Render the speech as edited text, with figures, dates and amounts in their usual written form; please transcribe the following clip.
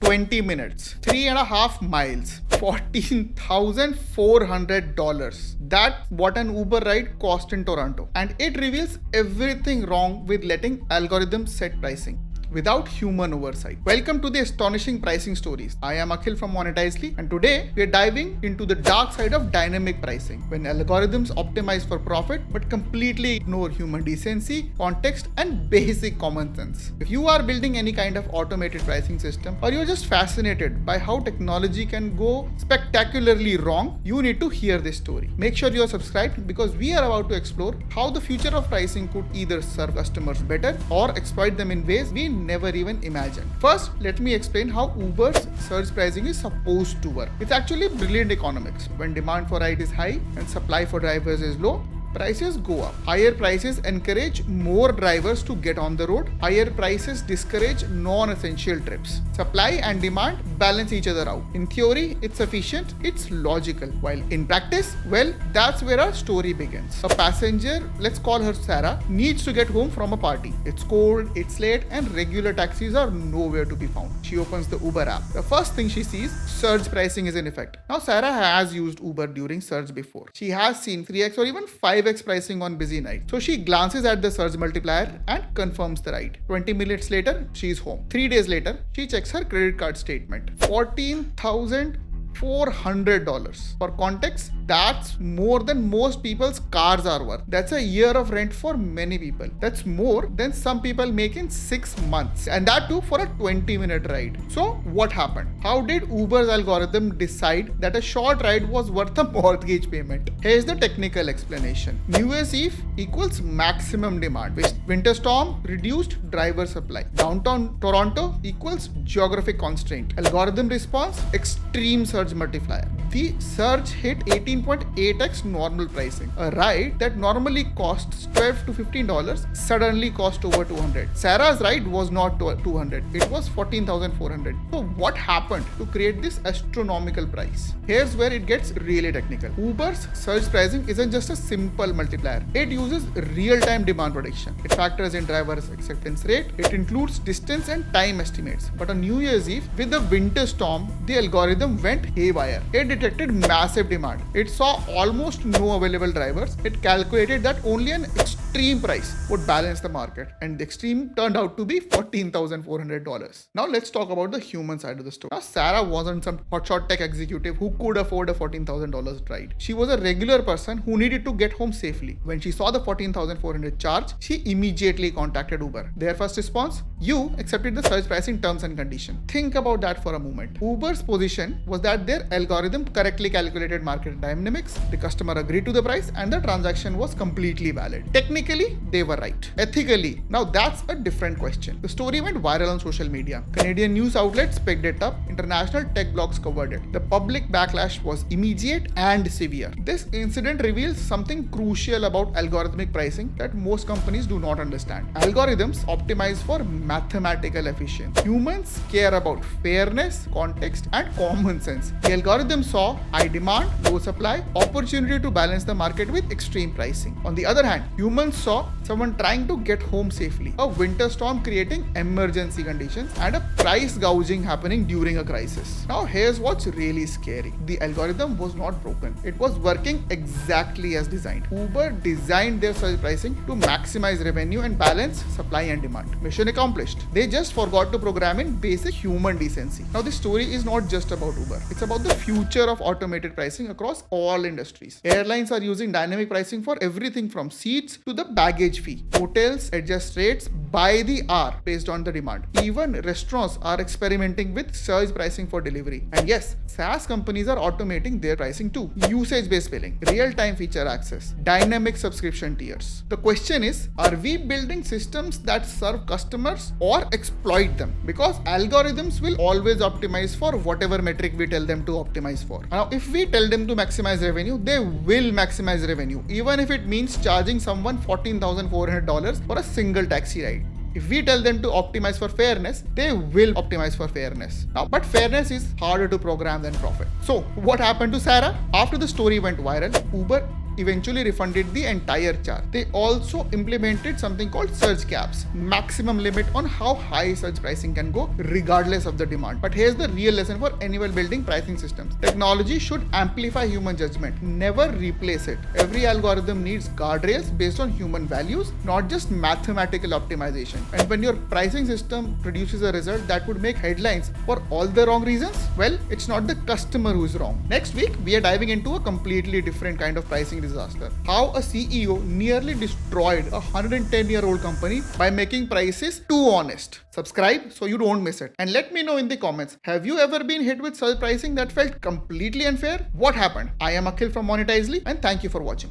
20 minutes, 3.5 miles, $14,400. That's what an Uber ride cost in Toronto. And it reveals everything wrong with letting algorithms set pricing without human oversight. Welcome to the Astonishing Pricing Stories. I am Akhil from Monetizely, and today we are diving into the dark side of dynamic pricing, when algorithms optimize for profit but completely ignore human decency, context, and basic common sense. If you are building any kind of automated pricing system, or you're just fascinated by how technology can go spectacularly wrong, you need to hear this story. Make sure you are subscribed, because we are about to explore how the future of pricing could either serve customers better or exploit them in ways we never even imagined. First, let me explain how Uber's surge pricing is supposed to work. It's actually brilliant economics. When demand for ride is high and supply for drivers is low, prices go up. Higher prices encourage more drivers to get on the road. Higher prices discourage non-essential trips. Supply and demand balance each other out. In theory, it's efficient, it's logical. While in practice, well, that's where our story begins. A passenger, let's call her Sarah, needs to get home from a party. It's cold, it's late, and regular taxis are nowhere to be found. She opens the Uber app. The first thing she sees, surge pricing is in effect. Now, Sarah has used Uber during surge before. She has seen 3x or even 5x pricing on busy nights. So she glances at the surge multiplier and confirms the ride. 20 minutes later, she's home. 3 days later, she checks her credit card statement. $14,400. For context, that's more than most people's cars are worth. That's a year of rent for many people. That's more than some people make in 6 months. And that too for a 20-minute ride. So what happened? How did Uber's algorithm decide that a short ride was worth a mortgage payment? Here's the technical explanation. New Year's Eve equals maximum demand. Winter storm reduced driver supply. Downtown Toronto equals geographic constraint. Algorithm response, extreme surge multiplier. The surge hit 18.8x normal pricing. A ride that normally costs $12 to $15 suddenly cost over $200. Sarah's ride was not $200. It was $14,400. So what happened to create this astronomical price? Here's where it gets really technical. Uber's surge pricing isn't just a simple multiplier. It uses real-time demand prediction. It factors in driver's acceptance rate. It includes distance and time estimates. But on New Year's Eve, with the winter storm, the algorithm went haywire. It detected massive demand. It saw almost no available drivers. It calculated that only an extreme price would balance the market, and the extreme turned out to be $14,400. Now let's talk about the human side of the story. Now, Sarah wasn't some hotshot tech executive who could afford a $14,000 ride. She was a regular person who needed to get home safely. When she saw the $14,400 charge, she immediately contacted Uber. Their first response: you accepted the surge pricing terms and conditions. Think about that for a moment. Uber's position was that their algorithm correctly calculated market dynamics, the customer agreed to the price, and the transaction was completely valid. Technically, they were right. Ethically, now that's a different question. The story went viral on social media. Canadian news outlets picked it up. International tech blogs covered it. The public backlash was immediate and severe. This incident reveals something crucial about algorithmic pricing that most companies do not understand. Algorithms optimize for mathematical efficiency. Humans care about fairness, context, and common sense. The algorithm saw high demand, low supply, opportunity to balance the market with extreme pricing. On the other hand, humans saw someone trying to get home safely, a winter storm creating emergency conditions, and a price gouging happening during a crisis. Now here's what's really scary. The algorithm was not broken. It was working exactly as designed. Uber designed their surge pricing to maximize revenue and balance supply and demand. Mission accomplished. They just forgot to program in basic human decency. Now this story is not just about Uber. It's about the future of automated pricing across all industries. Airlines are using dynamic pricing for everything from seats to the baggage fee. Hotels adjust rates by the hour based on the demand. Even restaurants are experimenting with surge pricing for delivery. And yes, SaaS companies are automating their pricing too. Usage-based billing, real-time feature access, dynamic subscription tiers. The question is, are we building systems that serve customers or exploit them? Because algorithms will always optimize for whatever metric we tell them to optimize for. Now, if we tell them to maximize revenue, they will maximize revenue, even if it means charging someone $14,400 for a single taxi ride. If we tell them to optimize for fairness, they will optimize for fairness. Now, but fairness is harder to program than profit. So what happened to Sarah? After the story went viral, Uber eventually refunded the entire charge. They also implemented something called surge caps, maximum limit on how high surge pricing can go regardless of the demand. But here's the real lesson for anyone building pricing systems. Technology should amplify human judgment, never replace it. Every algorithm needs guardrails based on human values, not just mathematical optimization. And when your pricing system produces a result that would make headlines for all the wrong reasons, well, it's not the customer who's wrong. Next week, we are diving into a completely different kind of pricing disaster. How a CEO nearly destroyed a 110-year-old company by making prices too honest. Subscribe so you don't miss it. And let me know in the comments, have you ever been hit with such pricing that felt completely unfair? What happened? I am Akhil from Monetizely, and thank you for watching.